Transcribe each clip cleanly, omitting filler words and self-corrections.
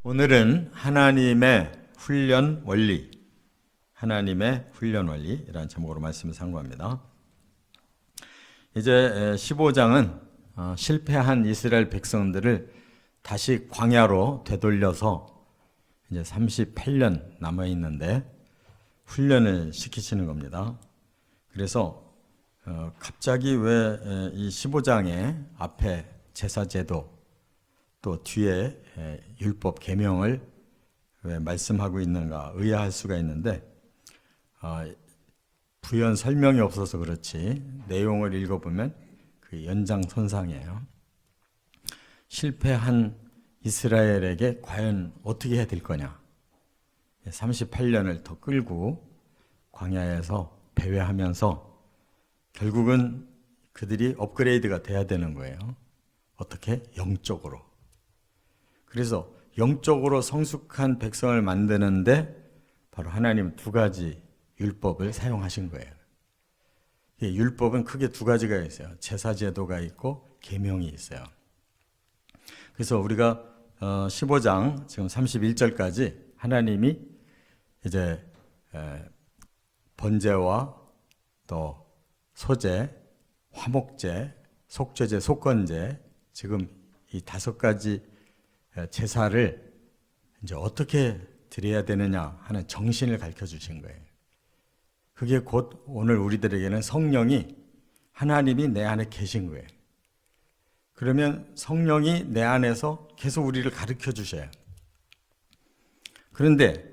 오늘은 하나님의 훈련 원리, 하나님의 훈련 원리라는 제목으로 말씀을 상고합니다. 이제 15장은 실패한 이스라엘 백성들을 다시 광야로 되돌려서 이제 38년 남아 있는데 훈련을 시키시는 겁니다. 그래서 갑자기 왜 이 15장의 앞에 제사제도 또 뒤에 율법 계명을 왜 말씀하고 있는가 의아할 수가 있는데 부연 설명이 없어서 그렇지 내용을 읽어보면 그 연장선상이에요. 실패한 이스라엘에게 과연 어떻게 해야 될 거냐. 38년을 더 끌고 광야에서 배회하면서 결국은 그들이 업그레이드가 돼야 되는 거예요. 어떻게? 영적으로. 그래서 영적으로 성숙한 백성을 만드는데 바로 하나님 두 가지 율법을 사용하신 거예요. 율법은 크게 두 가지가 있어요. 제사제도가 있고 계명이 있어요. 그래서 우리가 15장 지금 31절까지 하나님이 이제 번제와 또 소제, 화목제, 속죄제, 속건제 지금 이 5가지 제사를 이제 어떻게 드려야 되느냐 하는 정신을 가르쳐 주신 거예요. 그게 곧 오늘 우리들에게는 성령이 하나님이 내 안에 계신 거예요. 그러면 성령이 내 안에서 계속 우리를 가르쳐 주셔요. 그런데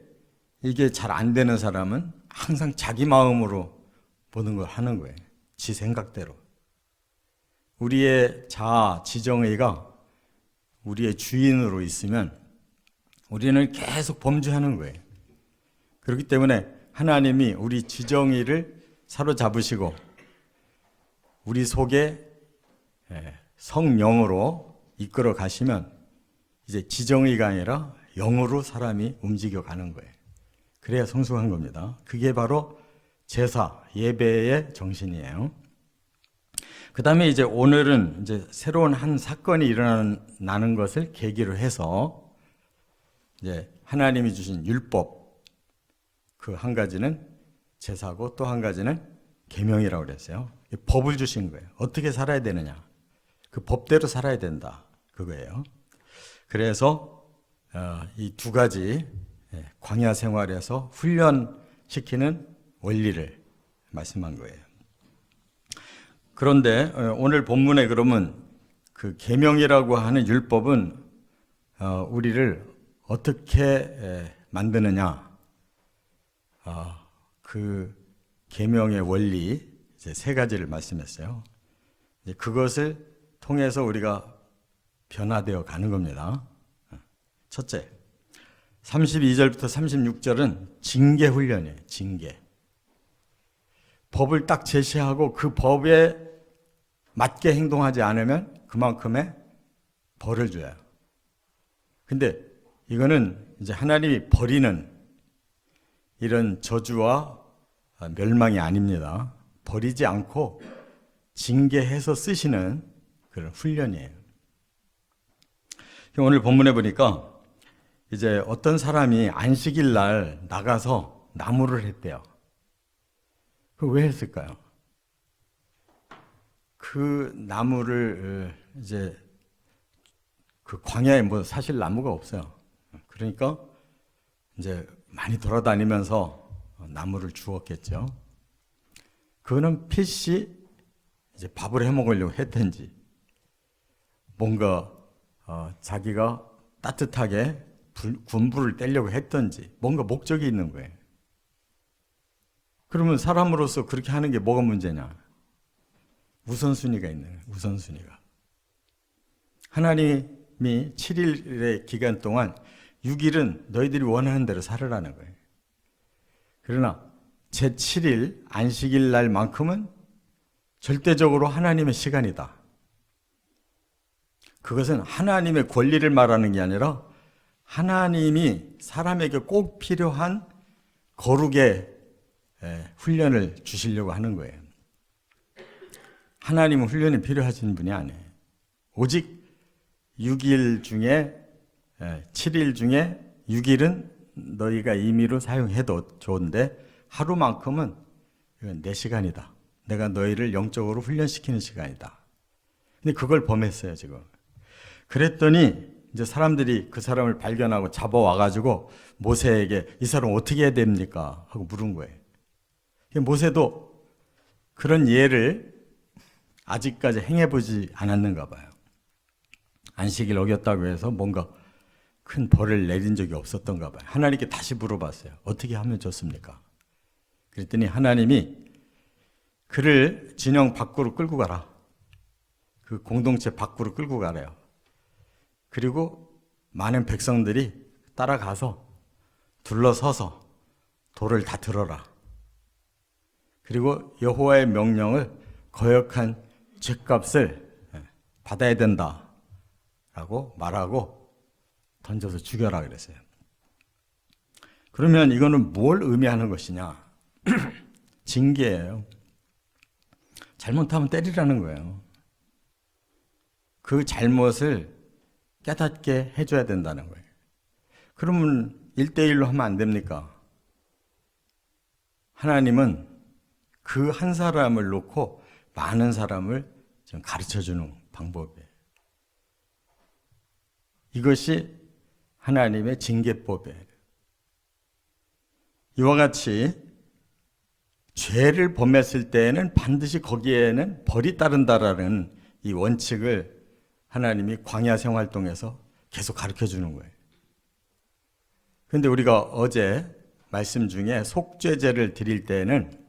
이게 잘 안 되는 사람은 항상 자기 마음으로 보는 걸 하는 거예요. 지 생각대로. 우리의 자아, 지정의가 우리의 주인으로 있으면 우리는 계속 범죄하는 거예요. 그렇기 때문에 하나님이 우리 지정의를 사로잡으시고 우리 속에 성령으로 이끌어 가시면 이제 지정의가 아니라 영으로 사람이 움직여 가는 거예요. 그래야 성숙한 겁니다. 그게 바로 제사, 예배의 정신이에요. 그 다음에 이제 오늘은 이제 새로운 한 사건이 일어나는 것을 계기로 해서 이제 하나님이 주신 율법, 그 한 가지는 제사고 또 한 가지는 계명이라고 그랬어요. 법을 주신 거예요. 어떻게 살아야 되느냐. 그 법대로 살아야 된다. 그거예요. 그래서 이 두 가지 광야 생활에서 훈련시키는 원리를 말씀한 거예요. 그런데 오늘 본문에 그러면 그 계명이라고 하는 율법은 우리를 어떻게 만드느냐? 그 계명의 원리 이제 3가지를 말씀했어요. 그것을 통해서 우리가 변화되어 가는 겁니다. 첫째, 32절부터 36절은 징계 훈련이에요. 징계. 법을 딱 제시하고 그 법에 맞게 행동하지 않으면 그만큼의 벌을 줘요. 근데 이거는 이제 하나님이 버리는 이런 저주와 멸망이 아닙니다. 버리지 않고 징계해서 쓰시는 그런 훈련이에요. 오늘 본문에 보니까 이제 어떤 사람이 안식일 날 나가서 나무를 했대요. 그 왜 했을까요? 그 나무를 이제 그 광야에 뭐 사실 나무가 없어요. 그러니까 이제 많이 돌아다니면서 나무를 주웠겠죠. 그거는 필시 이제 밥을 해 먹으려고 했든지 뭔가 자기가 따뜻하게 군불을 떼려고 했든지 뭔가 목적이 있는 거예요. 그러면 사람으로서 그렇게 하는 게 뭐가 문제냐? 우선순위가 있는 거예요. 우선순위가. 하나님이 7일의 기간 동안 6일은 너희들이 원하는 대로 살으라는 거예요. 그러나 제7일 안식일 날만큼은 절대적으로 하나님의 시간이다. 그것은 하나님의 권리를 말하는 게 아니라 하나님이 사람에게 꼭 필요한 거룩의 훈련을 주시려고 하는 거예요. 하나님은 훈련이 필요하신 분이 아니에요. 오직 6일 중에 7일 중에 6일은 너희가 임의로 사용해도 좋은데 하루만큼은 이건 내 시간이다. 내가 너희를 영적으로 훈련시키는 시간이다. 근데 그걸 범했어요, 지금. 그랬더니 이제 사람들이 그 사람을 발견하고 잡아와가지고 모세에게 이 사람 어떻게 해야 됩니까? 하고 물은 거예요. 모세도 그런 예를 아직까지 행해보지 않았는가 봐요. 안식일 어겼다고 해서 뭔가 큰 벌을 내린 적이 없었던가 봐요. 하나님께 다시 물어봤어요. 어떻게 하면 좋습니까? 그랬더니 하나님이 그를 진영 밖으로 끌고 가라. 그 공동체 밖으로 끌고 가래요. 그리고 많은 백성들이 따라가서 둘러서서 돌을 다 들어라. 그리고 여호와의 명령을 거역한 죗값을 받아야 된다라고 말하고 던져서 죽여라 그랬어요. 그러면 이거는 뭘 의미하는 것이냐? 징계예요. 잘못하면 때리라는 거예요. 그 잘못을 깨닫게 해줘야 된다는 거예요. 그러면 1대1로 하면 안 됩니까? 하나님은 그 한 사람을 놓고 많은 사람을 좀 가르쳐주는 방법이에요. 이것이 하나님의 징계법이에요. 이와 같이 죄를 범했을 때에는 반드시 거기에는 벌이 따른다라는 이 원칙을 하나님이 광야 생활동에서 계속 가르쳐주는 거예요. 그런데 우리가 어제 말씀 중에 속죄제를 드릴 때에는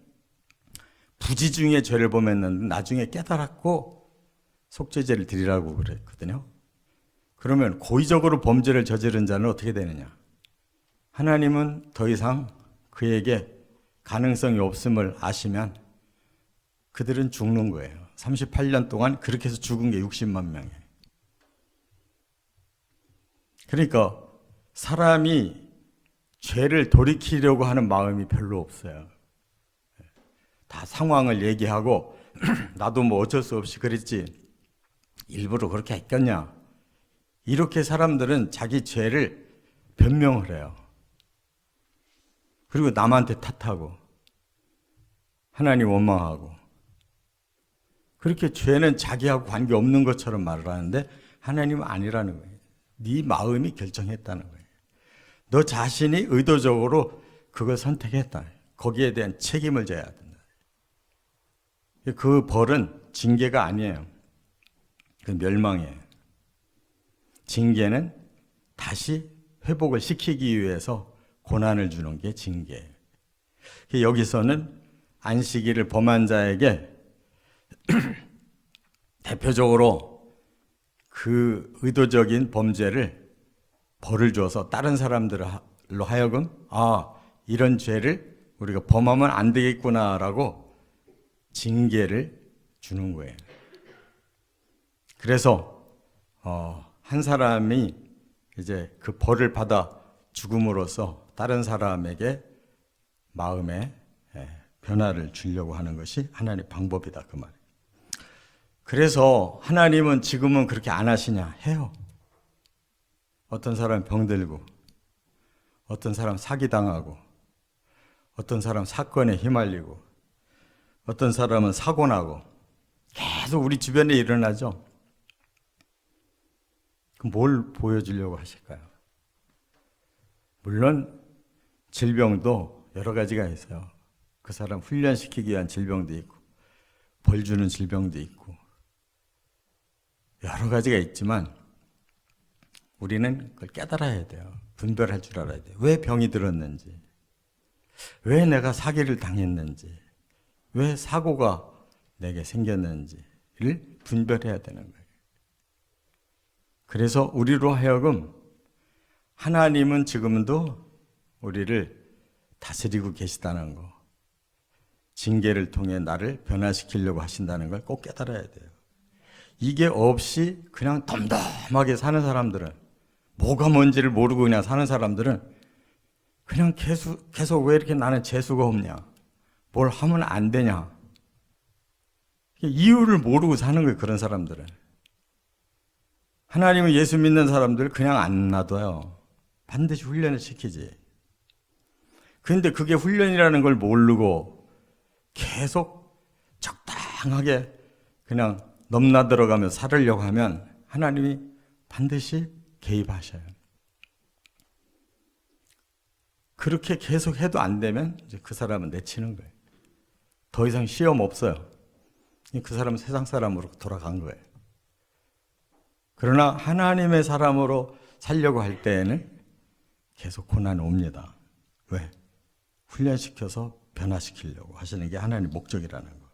부지 중에 죄를 범했는데 나중에 깨달았고 속죄제를 드리라고 그랬거든요. 그러면 고의적으로 범죄를 저지른 자는 어떻게 되느냐? 하나님은 더 이상 그에게 가능성이 없음을 아시면 그들은 죽는 거예요. 38년 동안 그렇게 해서 죽은 게 60만 명이에요. 그러니까 사람이 죄를 돌이키려고 하는 마음이 별로 없어요. 다 상황을 얘기하고 나도 뭐 어쩔 수 없이 그랬지 일부러 그렇게 했겠냐, 이렇게 사람들은 자기 죄를 변명을 해요. 그리고 남한테 탓하고 하나님 원망하고 그렇게 죄는 자기하고 관계없는 것처럼 말을 하는데 하나님은 아니라는 거예요. 네 마음이 결정했다는 거예요. 너 자신이 의도적으로 그걸 선택했다. 거기에 대한 책임을 져야 된다. 그 벌은 징계가 아니에요. 그 멸망이에요. 징계는 다시 회복을 시키기 위해서 고난을 주는 게 징계예요. 여기서는 안식일을 범한 자에게 대표적으로 그 의도적인 범죄를 벌을 줘서 다른 사람들로 하여금 이런 죄를 우리가 범하면 안 되겠구나라고 징계를 주는 거예요. 그래서 한 사람이 이제 그 벌을 받아 죽음으로써 다른 사람에게 마음에 변화를 주려고 하는 것이 하나님의 방법이다, 그 말이에요. 그래서 하나님은 지금은 그렇게 안 하시냐? 해요. 어떤 사람 병들고, 어떤 사람 사기당하고, 어떤 사람 사건에 휘말리고, 어떤 사람은 사고 나고 계속 우리 주변에 일어나죠. 그럼 뭘 보여주려고 하실까요? 물론 질병도 여러 가지가 있어요. 그 사람 훈련시키기 위한 질병도 있고 벌 주는 질병도 있고 여러 가지가 있지만 우리는 그걸 깨달아야 돼요. 분별할 줄 알아야 돼요. 왜 병이 들었는지, 왜 내가 사기를 당했는지, 왜 사고가 내게 생겼는지를 분별해야 되는 거예요. 그래서 우리로 하여금 하나님은 지금도 우리를 다스리고 계시다는 거, 징계를 통해 나를 변화시키려고 하신다는 걸 꼭 깨달아야 돼요. 이게 없이 그냥 덤덤하게 사는 사람들은, 뭐가 뭔지를 모르고 그냥 사는 사람들은 그냥 계속 왜 이렇게 나는 재수가 없냐, 뭘 하면 안 되냐, 이유를 모르고 사는 거예요, 그런 사람들은. 하나님은 예수 믿는 사람들 그냥 안 놔둬요. 반드시 훈련을 시키지. 그런데 그게 훈련이라는 걸 모르고 계속 적당하게 그냥 넘나들어가며 살으려고 하면 하나님이 반드시 개입하셔요. 그렇게 계속 해도 안 되면 이제 그 사람은 내치는 거예요. 더 이상 시험 없어요. 그 사람은 세상 사람으로 돌아간 거예요. 그러나 하나님의 사람으로 살려고 할 때에는 계속 고난이 옵니다. 왜? 훈련시켜서 변화시키려고 하시는 게 하나님의 목적이라는 거.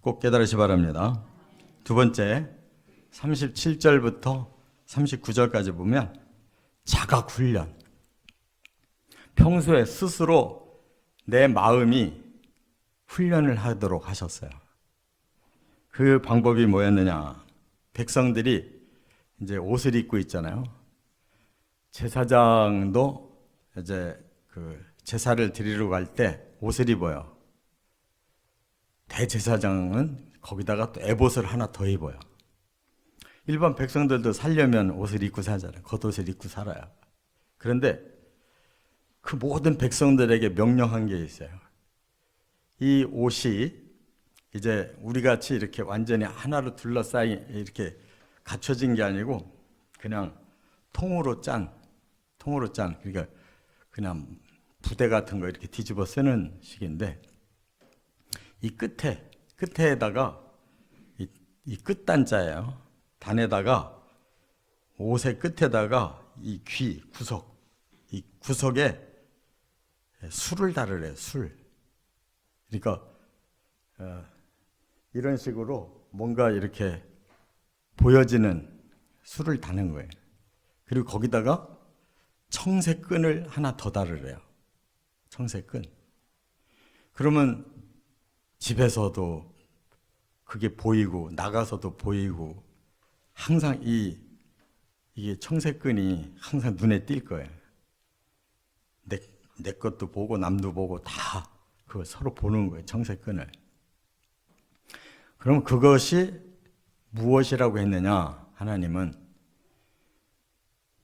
꼭 깨달으시 바랍니다. 두 번째, 37절부터 39절까지 보면 자각훈련. 평소에 스스로 내 마음이 훈련을 하도록 하셨어요. 그 방법이 뭐였느냐? 백성들이 이제 옷을 입고 있잖아요. 제사장도 이제 그 제사를 드리러 갈 때 옷을 입어요. 대제사장은 거기다가 또 에봇을 하나 더 입어요. 일반 백성들도 살려면 옷을 입고 살잖아요. 겉옷을 입고 살아요. 그런데 그 모든 백성들에게 명령한 게 있어요. 이 옷이 이제 우리 같이 이렇게 완전히 하나로 둘러싸인 이렇게 갖춰진 게 아니고 그냥 통으로 짠 그러니까 그냥 부대 같은 거 이렇게 뒤집어 쓰는 식인데 이 끝에다가 이 끝단자예요. 단에다가 옷의 끝에다가 이 귀 구석 이 구석에 술을 달으래요. 술. 그러니까 이런 식으로 뭔가 이렇게 보여지는 술을 다는 거예요. 그리고 거기다가 청색끈을 하나 더 달으래요. 청색끈. 그러면 집에서도 그게 보이고 나가서도 보이고 항상 이게 청색끈이 항상 눈에 띌 거예요. 내 것도 보고 남도 보고 다 그거 서로 보는 거예요. 청색끈을. 그럼 그것이 무엇이라고 했느냐? 하나님은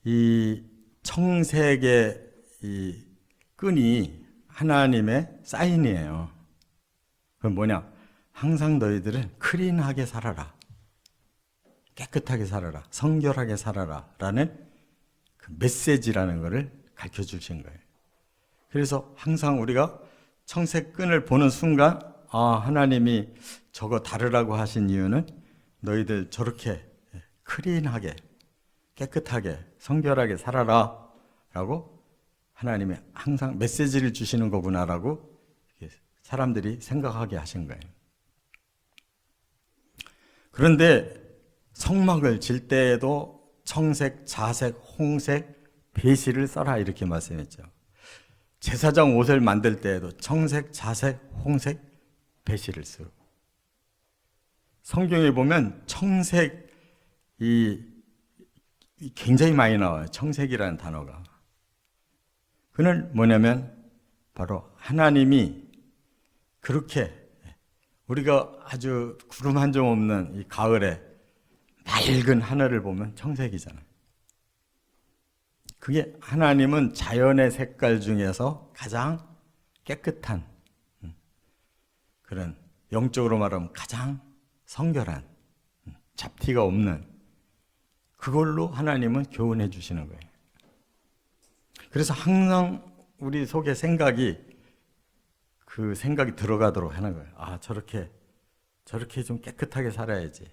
이 청색의 이 끈이 하나님의 사인이에요. 그건 뭐냐? 항상 너희들은 클린하게 살아라. 깨끗하게 살아라. 성결하게 살아라. 라는 그 메시지라는 것을 가르쳐 주신 거예요. 그래서 항상 우리가 청색끈을 보는 순간 하나님이 저거 다르라고 하신 이유는 너희들 저렇게 클린하게 깨끗하게 성결하게 살아라 라고 하나님이 항상 메시지를 주시는 거구나라고 사람들이 생각하게 하신 거예요. 그런데 성막을 질 때에도 청색, 자색, 홍색, 베시를 써라 이렇게 말씀했죠. 제사장 옷을 만들 때에도 청색, 자색, 홍색, 베시를 쓰고 성경에 보면 청색이 굉장히 많이 나와요. 청색이라는 단어가. 그는 뭐냐면 바로 하나님이 그렇게 우리가 아주 구름 한 점 없는 이 가을에 맑은 하늘을 보면 청색이잖아요. 그게 하나님은 자연의 색깔 중에서 가장 깨끗한 그런 영적으로 말하면 가장 성결한 잡티가 없는 그걸로 하나님은 교훈해 주시는 거예요. 그래서 항상 우리 속에 그 생각이 들어가도록 하는 거예요. 저렇게 좀 깨끗하게 살아야지.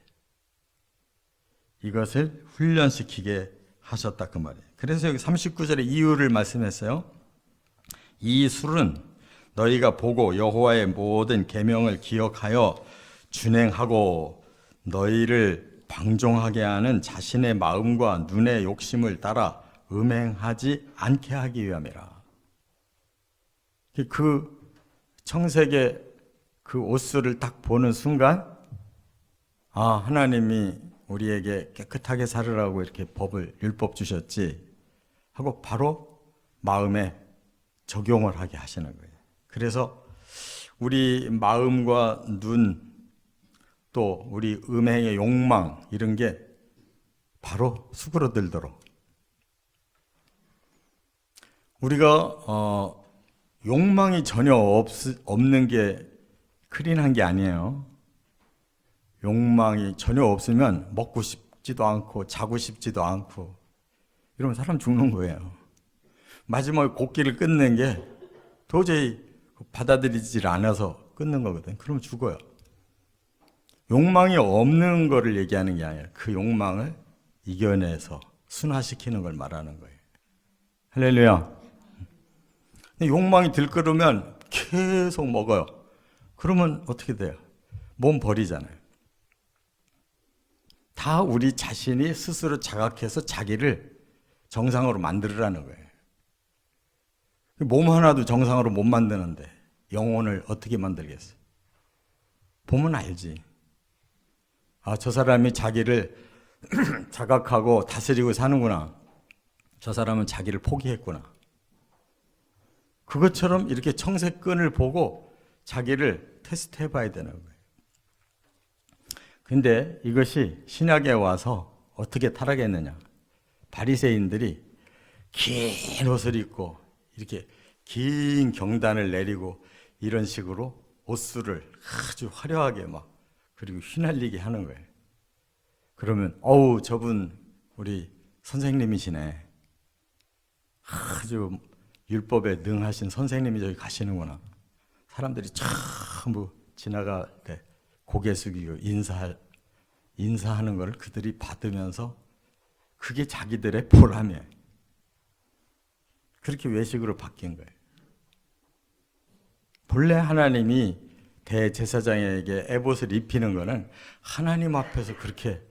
이것을 훈련시키게 하셨다 그 말이에요. 그래서 여기 39절에 이유를 말씀했어요. 이 술은 너희가 보고 여호와의 모든 계명을 기억하여 준행하고 너희를 방종하게 하는 자신의 마음과 눈의 욕심을 따라 음행하지 않게 하기 위함이라. 그 청색의 그 옷술을 딱 보는 순간 하나님이 우리에게 깨끗하게 살으라고 이렇게 율법 주셨지 하고 바로 마음에 적용을 하게 하시는 거예요. 그래서 우리 마음과 눈 또 우리 음행의 욕망 이런 게 바로 수그러들도록. 우리가 욕망이 전혀 없는 게 클린한 게 아니에요. 욕망이 전혀 없으면 먹고 싶지도 않고 자고 싶지도 않고 이러면 사람 죽는 거예요. 마지막에 곡기를 끊는 게 도저히 받아들이질 않아서 끊는 거거든. 그러면 죽어요. 욕망이 없는 거를 얘기하는 게 아니라 그 욕망을 이겨내서 순화시키는 걸 말하는 거예요. 할렐루야. 욕망이 들끓으면 계속 먹어요. 그러면 어떻게 돼요? 몸 버리잖아요. 다 우리 자신이 스스로 자각해서 자기를 정상으로 만들으라는 거예요. 몸 하나도 정상으로 못 만드는데 영혼을 어떻게 만들겠어요? 보면 알지. 아, 저 사람이 자기를 자각하고 다스리고 사는구나. 저 사람은 자기를 포기했구나. 그것처럼 이렇게 청색끈을 보고 자기를 테스트 해봐야 되는 거예요. 근데 이것이 신약에 와서 어떻게 타락했느냐. 바리새인들이 긴 옷을 입고 이렇게 긴 경단을 내리고 이런 식으로 옷수를 아주 화려하게 막 그리고 휘날리게 하는 거예요. 그러면 어우 저분 우리 선생님이시네. 아주 율법에 능하신 선생님이 저기 가시는구나. 사람들이 전부 지나갈 때 고개 숙이고 인사하는 걸 그들이 받으면서 그게 자기들의 보람이에요. 그렇게 외식으로 바뀐 거예요. 본래 하나님이 대제사장에게 에봇을 입히는 거는 하나님 앞에서 그렇게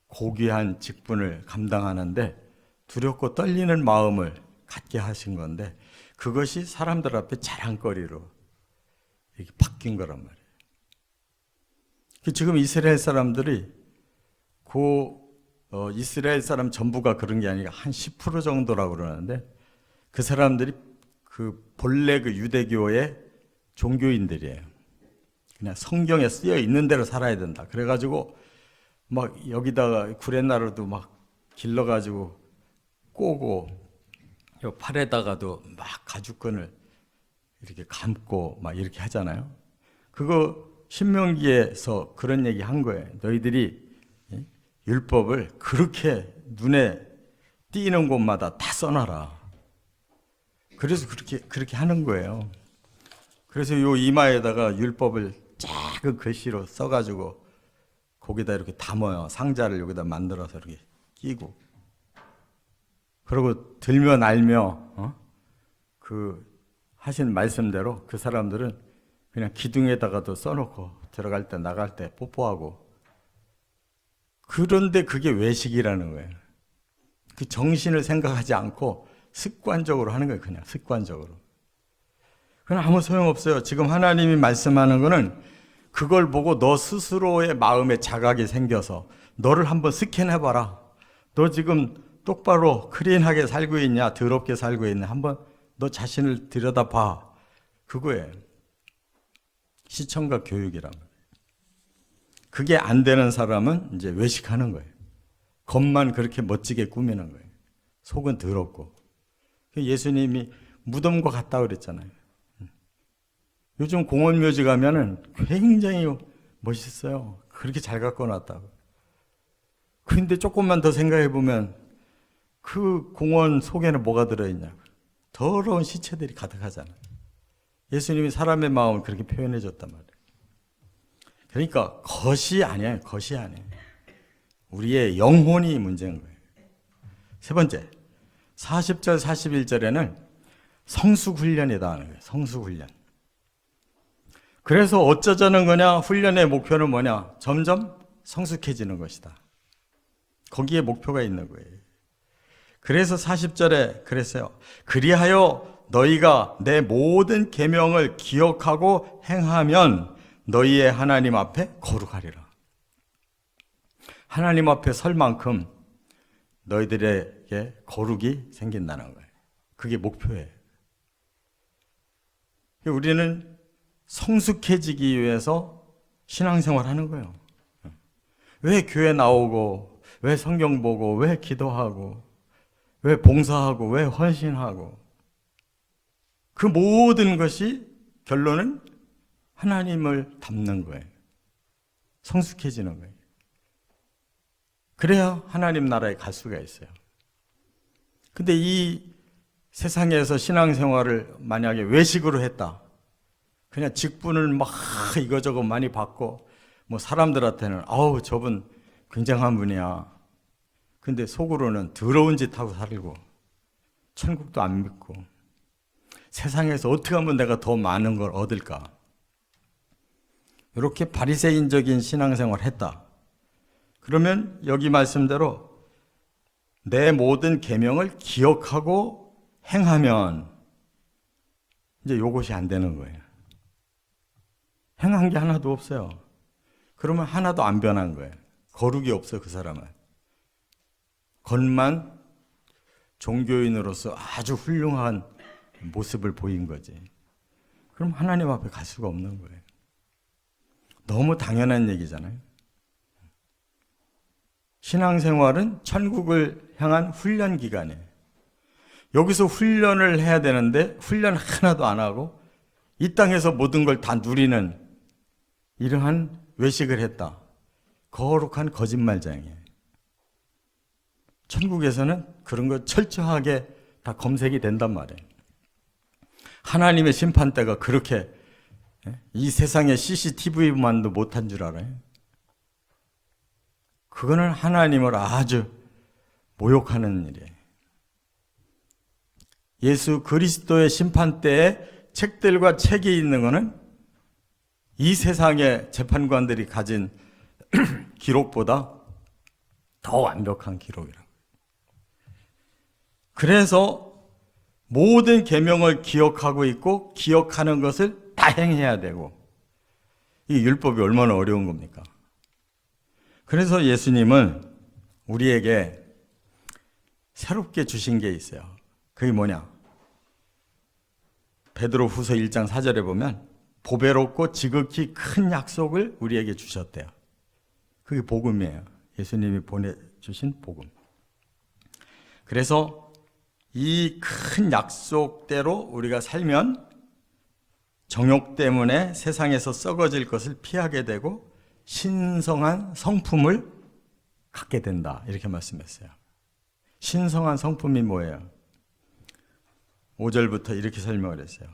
고귀한 직분을 감당하는데 두렵고 떨리는 마음을 갖게 하신 건데 그것이 사람들 앞에 자랑거리로 이렇게 바뀐 거란 말이에요. 지금 이스라엘 사람들이 이스라엘 사람 전부가 그런 게 아니라 한 10% 정도라고 그러는데 그 사람들이 본래 유대교의 종교인들이에요. 그냥 성경에 쓰여 있는 대로 살아야 된다. 그래가지고 막 여기다가 구레나루도 막 길러가지고 꼬고 팔에다가도 막 가죽끈을 이렇게 감고 막 이렇게 하잖아요. 그거 신명기에서 그런 얘기 한 거예요. 너희들이 율법을 그렇게 눈에 띄는 곳마다 다 써놔라. 그래서 그렇게 하는 거예요. 그래서 요 이마에다가 율법을 작은 글씨로 써가지고 거기다 이렇게 담아요. 상자를 여기다 만들어서 이렇게 끼고. 그리고 들며 날며 하신 말씀대로 그 사람들은 그냥 기둥에다가도 써놓고 들어갈 때 나갈 때 뽀뽀하고. 그런데 그게 외식이라는 거예요. 그 정신을 생각하지 않고 습관적으로 하는 거예요. 그냥 습관적으로. 그건 아무 소용없어요. 지금 하나님이 말씀하는 거는 그걸 보고 너 스스로의 마음에 자각이 생겨서 너를 한번 스캔해봐라. 너 지금 똑바로 클린하게 살고 있냐 더럽게 살고 있냐 한번 너 자신을 들여다봐. 그거예요. 시청각 교육이란 말이에요. 그게 안 되는 사람은 이제 외식하는 거예요. 겉만 그렇게 멋지게 꾸미는 거예요. 속은 더럽고. 예수님이 무덤과 같다 그랬잖아요. 요즘 공원묘지 가면은 굉장히 멋있어요. 그렇게 잘 갖고 놨다고. 그런데 조금만 더 생각해 보면 그 공원 속에는 뭐가 들어있냐고. 더러운 시체들이 가득하잖아요. 예수님이 사람의 마음을 그렇게 표현해 줬단 말이에요. 그러니까 겉이 아니에요. 겉이 아니에요. 우리의 영혼이 문제인 거예요. 세 번째, 40절, 41절에는 성숙훈련이다 하는 거예요. 성숙훈련. 그래서 어쩌자는 거냐? 훈련의 목표는 뭐냐? 점점 성숙해지는 것이다. 거기에 목표가 있는 거예요. 그래서 40절에 그랬어요. 그리하여 너희가 내 모든 계명을 기억하고 행하면 너희의 하나님 앞에 거룩하리라. 하나님 앞에 설 만큼 너희들에게 거룩이 생긴다는 거예요. 그게 목표예요. 우리는 성숙해지기 위해서 신앙생활 하는 거예요. 왜 교회 나오고 왜 성경 보고, 왜 기도하고, 왜 봉사하고, 왜 헌신하고. 그 모든 것이 결론은 하나님을 닮는 거예요. 성숙해지는 거예요. 그래야 하나님 나라에 갈 수가 있어요. 근데 이 세상에서 신앙생활을 만약에 외식으로 했다. 그냥 직분을 막 이거저거 많이 받고, 뭐 사람들한테는 아우 저분 굉장한 분이야. 근데 속으로는 더러운 짓 하고 살고, 천국도 안 믿고, 세상에서 어떻게 하면 내가 더 많은 걸 얻을까? 이렇게 바리새인적인 신앙생활을 했다. 그러면 여기 말씀대로 내 모든 계명을 기억하고 행하면 이제 요것이 안 되는 거예요. 행한 게 하나도 없어요. 그러면 하나도 안 변한 거예요. 거룩이 없어요, 그 사람은. 겉만 종교인으로서 아주 훌륭한 모습을 보인 거지. 그럼 하나님 앞에 갈 수가 없는 거예요. 너무 당연한 얘기잖아요. 신앙생활은 천국을 향한 훈련 기간이에요. 여기서 훈련을 해야 되는데 훈련 하나도 안 하고 이 땅에서 모든 걸 다 누리는 이러한 외식을 했다. 거룩한 거짓말장이에요. 천국에서는 그런 거 철저하게 다 검색이 된단 말이에요. 하나님의 심판대가 그렇게 이 세상에 CCTV만도 못한 줄 알아요? 그거는 하나님을 아주 모욕하는 일이에요. 예수 그리스도의 심판대에 책들과 책이 있는 것은 이 세상의 재판관들이 가진 기록보다 더 완벽한 기록이라고. 그래서 모든 계명을 기억하고 있고 기억하는 것을 다 행해야 되고, 이 율법이 얼마나 어려운 겁니까? 그래서 예수님은 우리에게 새롭게 주신 게 있어요. 그게 뭐냐? 베드로후서 1장 4절에 보면 보배롭고 지극히 큰 약속을 우리에게 주셨대요. 그게 복음이에요. 예수님이 보내주신 복음. 그래서 이 큰 약속대로 우리가 살면 정욕 때문에 세상에서 썩어질 것을 피하게 되고 신성한 성품을 갖게 된다. 이렇게 말씀했어요. 신성한 성품이 뭐예요? 5절부터 이렇게 설명을 했어요.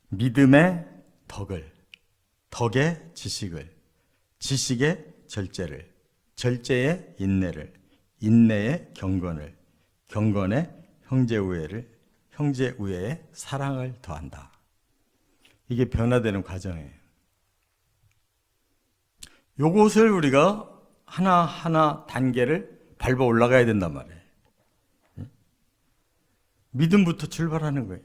믿음의 덕을, 덕의 지식을, 지식의 절제를, 절제의 인내를, 인내의 경건을, 경건의 형제우애를, 형제우애의 사랑을 더한다. 이게 변화되는 과정이에요. 요것을 우리가 하나하나 단계를 밟아 올라가야 된단 말이에요. 믿음부터 출발하는 거예요.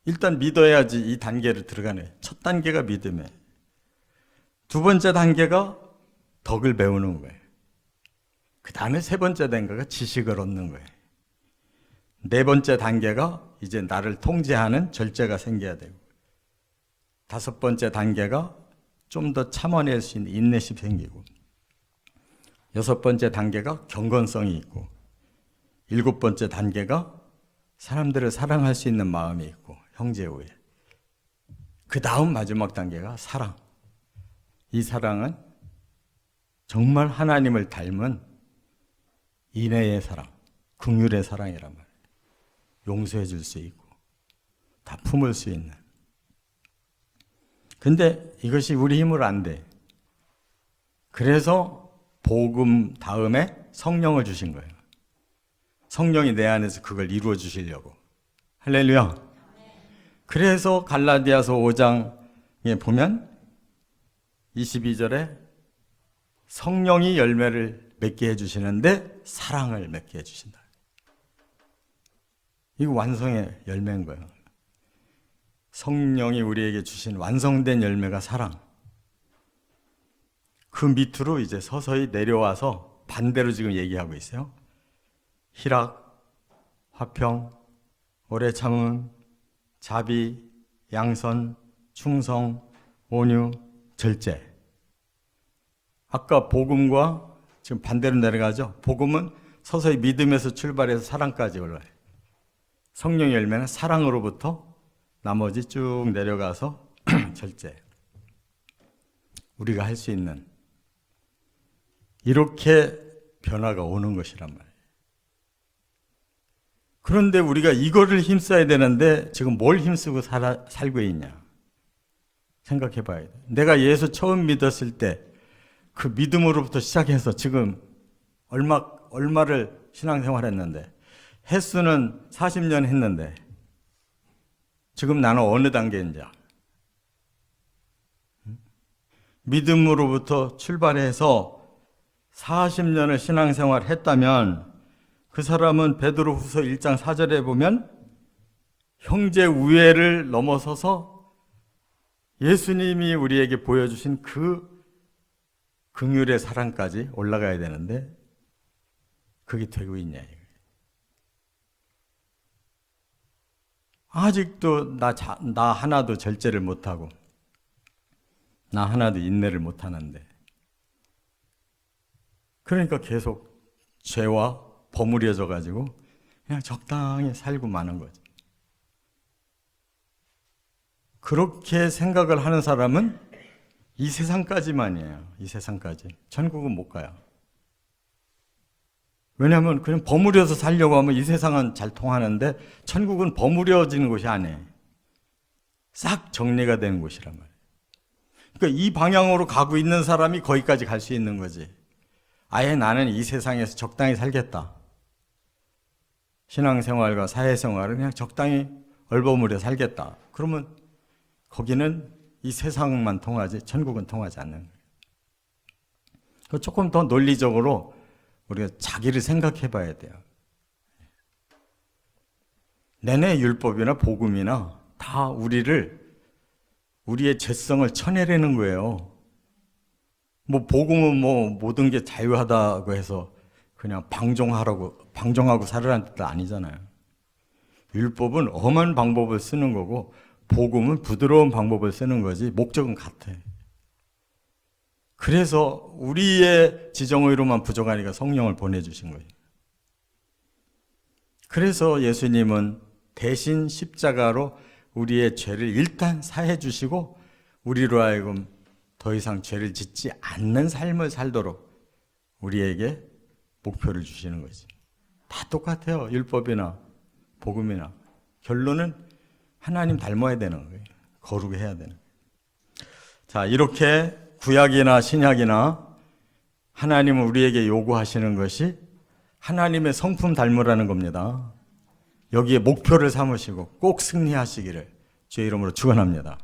일단 믿어야지 이 단계를 들어가네. 첫 단계가 믿음이에요. 두 번째 단계가 덕을 배우는 거예요. 그 다음에 세 번째 단계가 지식을 얻는 거예요. 네 번째 단계가 이제 나를 통제하는 절제가 생겨야 되고, 다섯 번째 단계가 좀 더 참아낼 수 있는 인내심이 생기고, 여섯 번째 단계가 경건성이 있고, 일곱 번째 단계가 사람들을 사랑할 수 있는 마음이 있고, 형제우애. 그 다음 마지막 단계가 사랑. 이 사랑은 정말 하나님을 닮은 인애의 사랑, 긍휼의 사랑이란 말이에요. 용서해 줄 수 있고 다 품을 수 있는. 근데 이것이 우리 힘으로 안 돼. 그래서 복음 다음에 성령을 주신 거예요. 성령이 내 안에서 그걸 이루어 주시려고. 할렐루야. 그래서 갈라디아서 5장에 보면 22절에 성령이 열매를 맺게 해주시는데 사랑을 맺게 해주신다. 이거 완성의 열매인 거예요. 성령이 우리에게 주신 완성된 열매가 사랑. 그 밑으로 이제 서서히 내려와서 반대로 지금 얘기하고 있어요. 희락, 화평, 오래 참음, 자비, 양선, 충성, 온유, 절제. 아까 복음과 지금 반대로 내려가죠. 복음은 서서히 믿음에서 출발해서 사랑까지 올라요. 성령 열매는 사랑으로부터 나머지 쭉 내려가서 절제. 우리가 할 수 있는 이렇게 변화가 오는 것이란 말이에요. 그런데 우리가 이거를 힘써야 되는데 지금 뭘 힘쓰고 살고 있냐 생각해 봐야 돼. 내가 예수 처음 믿었을 때 그 믿음으로부터 시작해서 지금 얼마를 신앙생활 했는데, 횟수는 40년 했는데 지금 나는 어느 단계인지. 믿음으로부터 출발해서 40년을 신앙생활 했다면 그 사람은 베드로후서 1장 4절에 보면 형제 우애를 넘어서서 예수님이 우리에게 보여주신 그 긍휼의 사랑까지 올라가야 되는데 그게 되고 있냐 이거예요. 아직도 나 하나도 절제를 못하고 나 하나도 인내를 못하는데, 그러니까 계속 죄와 버무려져 가지고 그냥 적당히 살고 마는 거죠. 그렇게 생각을 하는 사람은 이 세상까지만이에요. 이 세상까지. 천국은 못 가요. 왜냐하면 그냥 버무려서 살려고 하면 이 세상은 잘 통하는데 천국은 버무려지는 곳이 아니에요. 싹 정리가 되는 곳이란 말이에요. 그러니까 이 방향으로 가고 있는 사람이 거기까지 갈 수 있는 거지. 아예 나는 이 세상에서 적당히 살겠다. 신앙생활과 사회생활을 그냥 적당히 얼버무려 살겠다. 그러면 거기는 이 세상만 통하지 천국은 통하지 않는 거예요. 조금 더 논리적으로 우리가 자기를 생각해 봐야 돼요. 내내 율법이나 복음이나 다 우리의 죄성을 쳐내려는 거예요. 뭐 복음은 뭐 모든 게 자유하다고 해서 그냥 방종하고 살으라는 뜻도 아니잖아요. 율법은 엄한 방법을 쓰는 거고 복음은 부드러운 방법을 쓰는 거지 목적은 같아. 그래서 우리의 지정의로만 부족하니까 성령을 보내주신 거예요. 그래서 예수님은 대신 십자가로 우리의 죄를 일단 사해 주시고 우리로 하여금 더 이상 죄를 짓지 않는 삶을 살도록 우리에게 목표를 주시는 거지. 다 똑같아요. 율법이나 복음이나. 결론은 하나님 닮아야 되는 거예요. 거룩해 해야 되는 거예요. 자, 이렇게 구약이나 신약이나 하나님은 우리에게 요구하시는 것이 하나님의 성품 닮으라는 겁니다. 여기에 목표를 삼으시고 꼭 승리하시기를 주의 이름으로 축원합니다.